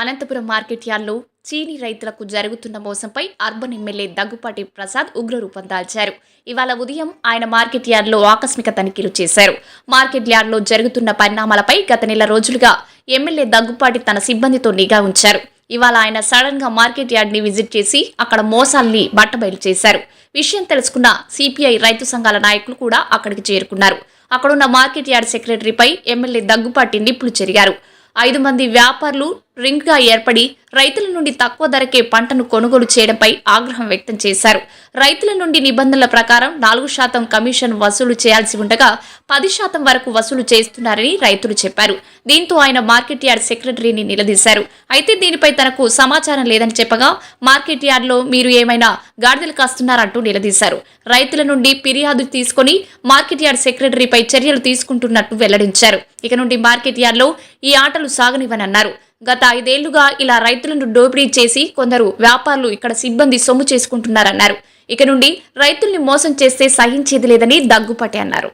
Anantapuram market యార్డ్లో చీనీ రైతులకు జరుగుతున్న మోసంపై అర్బన్ ఎమ్మెల్యే దగ్గుపాటి ప్రసాద్ ఉగ్రరూపం దాల్చారు. ఇవాళ ఉదయం ఆయన మార్కెట్ యార్డ్లో ఆకస్మిక తనిఖీలు చేశారు. మార్కెట్ యార్డ్లో జరుగుతున్న పరిణామాలపై గత నెల రోజులుగా ఎమ్మెల్యే దగ్గుపాటి తన సిబ్బందితో నిఘా ఉంచారు. ఇవాళ ఆయన సడన్ గా మార్కెట్ యార్డ్ ని విజిట్ చేసి అక్కడ మోసాల్ని బట్టబయలు చేశారు. విషయం తెలుసుకున్న సిపిఐ రైతు సంఘాల నాయకులు కూడా అక్కడికి చేరుకున్నారు. అక్కడున్న మార్కెట్ యార్డ్ సెక్రటరీపై ఎమ్మెల్యే దగ్గుపాటి నిప్పులు చెరిగారు. 5 మంది వ్యాపారులు రింగ్ గా ఏర్పడి రైతుల నుండి తక్కువ ధరకే పంటను కొనుగోలు చేయడంపై ఆగ్రహం వ్యక్తం చేశారు. రైతుల నుండి నిబంధనల ప్రకారం 4% కమిషన్ వసూలు చేయాల్సి ఉండగా 10% వరకు వసూలు చేస్తున్నారని రైతులు చెప్పారు. దీంతో ఆయన మార్కెట్ యార్డ్ సెక్రటరీని నిలదీశారు. అయితే దీనిపై తనకు సమాచారం లేదని చెప్పగా మార్కెట్ యార్డ్ లో మీరు ఏమైనా గాడిదలు కాస్తున్నారంటూ నిలదీశారు. రైతుల నుండి ఫిర్యాదు తీసుకుని మార్కెట్ యార్డ్ సెక్రటరీపై చర్యలు తీసుకుంటున్నట్టు వెల్లడించారు. ఇక నుండి మార్కెట్ యార్డ్ లో ఈ ఆటలు సాగనివ్వనన్నారు. గత 5 ఏళ్లుగా ఇలా రైతులను దోపిడీ చేసి కొందరు వ్యాపారులు ఇక్కడ సిబ్బంది సొమ్ము చేసుకుంటున్నారన్నారు. ఇక నుండి రైతుల్ని మోసం చేస్తే సహించేది లేదని దగ్గుపాటి అన్నారు.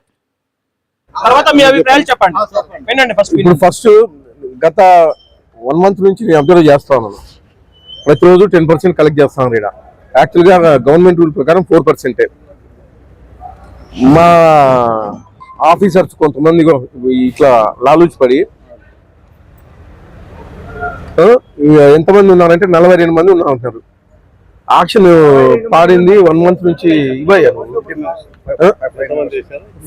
ఫస్ట్ గత 1 మంత్ నుంచి నేను అబ్జర్వ్ చేస్తా ఉన్నాను. ప్రతిరోజు 10% కలెక్ట్ చేస్తాను. ఇక్కడ యాక్చువల్గా గవర్నమెంట్ రూల్ ప్రకారం 4%. మా ఆఫీసర్స్ కొంతమంది ఇట్లా లాలూచి పడి ఎంతమంది ఉన్నారంటే 42 మంది ఉన్నారు. ఆక్షన్ పాడింది 1 మంత్ నుంచి ఇవ్వయ్యారు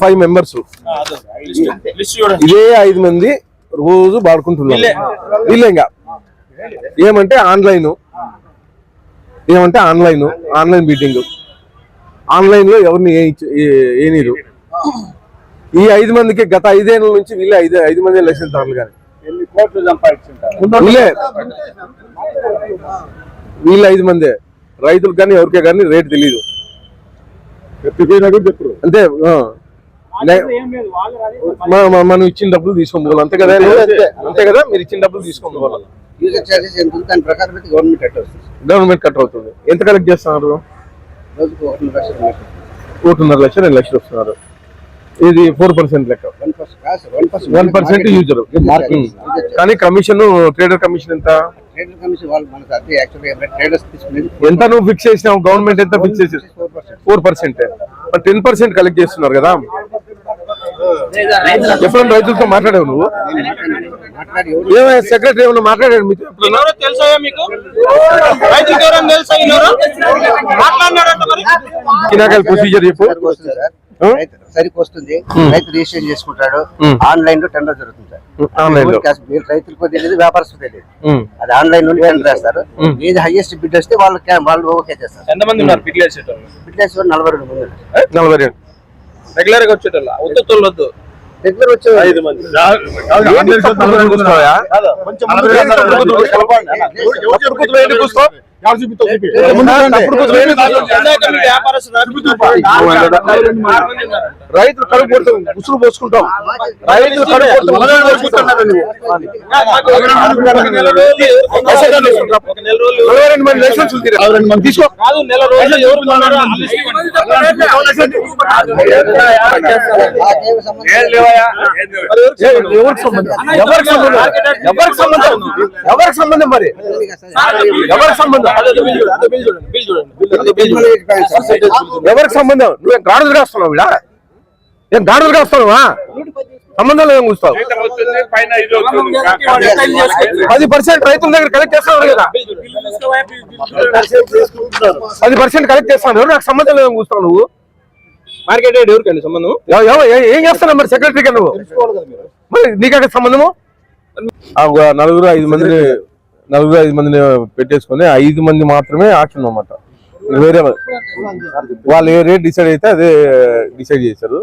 5 మెంబర్స్. ఇదే 5 మంది రోజు వాడుకుంటున్నారు. వీళ్ళేగా ఏమంటే ఆన్లైన్ ఆన్లైన్ మీటింగ్, ఆన్లైన్ లో ఎవరిని ఏనీరు. ఈ 5 మందికి గత 5 ఏళ్ళ నుంచి వీళ్ళే 5 మంది లక్షలు కానీ వీళ్ళు 5 మందే. రైతులకు కానీ ఎవరికే కానీ రేట్ తెలియదు అంతే. మనం ఇచ్చిన డబ్బులు తీసుకొని పోవాలి అంతే కదా. మీరు ఇచ్చిన డబ్బులు తీసుకొని పోవాలి. గవర్నమెంట్ కట్ అవుతుంది. ఎంత కలెక్ట్ చేస్తున్నారు? 1.5 లక్షలు 2 లక్షలు వస్తున్నారు. ఇది 4% లెక్క. 1% యూజర్ కానీ కమిషన్, ట్రేడర్ కమిషన్ ఎంత నువ్వు ఫిక్స్ చేసినావు? గవర్నమెంట్ ఎంత ఫిక్స్ చేసి 4%. 10% కలెక్ట్ చేస్తున్నారు కదా. ఎప్పుడైనా రైతులతో మాట్లాడావు నువ్వు? ఏమైనా సెక్రటరీ ఏమన్నా మాట్లాడాడు మీతో? ప్రొసీజర్ చెప్పు. సరిపోతుంది. రైతు రిజిస్ట్రేషన్ చేసుకుంటాడు. ఆన్లైన్ లో టెండర్ జరుగుతుంది సార్. రైతులకు తెలియదు, వ్యాపారస్తులు తెలియదు. అది ఆన్లైన్ నుండి టెండర్ వేస్తారు. ఏది హైయెస్ట్ బిడ్ వస్తే వాళ్ళు ఓకే చేస్తారు. ఎంతమంది ఉన్నారు బిడ్ వేసే 42 మంది. 42 రెగ్యులర్ గా వచ్చేటోళ్ళు రెగ్యులర్ వచ్చే 5 మంది. రైతులు కడుపు ఉసురు పోసుకుంటాం. రైతులు తీసుకో. ఎవరికి సంబంధం మరి? ఎవరికి సంబంధం? ఎవరికి సంబంధం? నువ్వేం గాడుదలు కాస్తున్నావు? ఏం గాడుదలు కాస్తున్నావా? సంబంధం లేదని కూర్చోవు. 10% రైతుల దగ్గర కలెక్ట్ చేస్తాను కదా. 10% కలెక్ట్ చేస్తాను. నాకు సంబంధం లేదని కూర్చోవు నువ్వు. మార్కెట్ ఎవరికండి సంబంధం? ఏం చేస్తున్నావు మరి సెక్రటరీగా నువ్వు? మరి నీకు సంబంధము? 4-5 మందిని పెట్టేసుకుని 5 మంది మాత్రమే ఆక్షన్ అన్నమాట. వేరే వాళ్ళు ఏ రేట్ డిసైడ్ అయితే అదే డిసైడ్ చేశారు.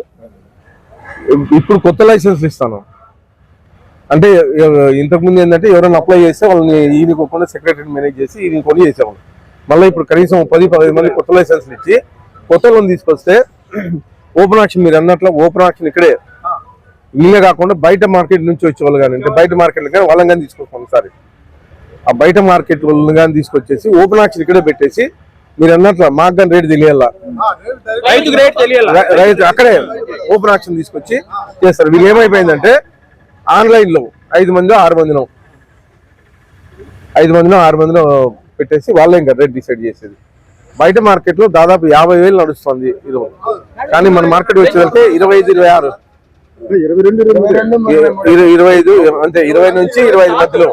ఇప్పుడు కొత్త లైసెన్స్ ఇస్తాను అంటే ఇంతకుముందు ఏంటంటే ఎవరైనా అప్లై చేస్తే వాళ్ళని ఈయన కొనుక్కొని సెక్రటరీని మేనేజ్ చేసి ఈయన కొని చేసేవాళ్ళు. మళ్ళీ ఇప్పుడు కనీసం 10-15 మంది కొత్త లైసెన్స్లు ఇచ్చి కొత్త లోన్ తీసుకొస్తే ఓపెన్ ఆక్షన్, మీరు అన్నట్లు ఓపెన్ ఆక్షన్ ఇక్కడే వీళ్ళే కాకుండా బయట మార్కెట్ నుంచి వచ్చేవాళ్ళు కానీ, అంటే బయట మార్కెట్లు కానీ వాళ్ళని కానీ తీసుకొస్తాం. ఒకసారి ఆ బయట మార్కెట్ వాళ్ళని కానీ తీసుకొచ్చేసి ఓపెన్ ఆక్షన్ ఇక్కడే పెట్టేసి మీరు అన్నట్లు మాకు కానీ రేటు తెలియాలా, రైతు అక్కడే ఓపెన్ ఆక్షన్ తీసుకొచ్చి చేస్తారు. వీళ్ళు ఏమైపోయిందంటే ఆన్లైన్ లో 5 మందో 6 మందినో 5 మందినో 6 మందినో పెట్టేసి వాళ్ళే ఇంకా రేట్ డిసైడ్ చేసేది. బయట మార్కెట్ లో దాదాపు 50,000 నడుస్తుంది ఇరవై, కానీ మన మార్కెట్ వచ్చేసరికి 25, 26, 25 అంటే 20 నుంచి 25 మధ్యలో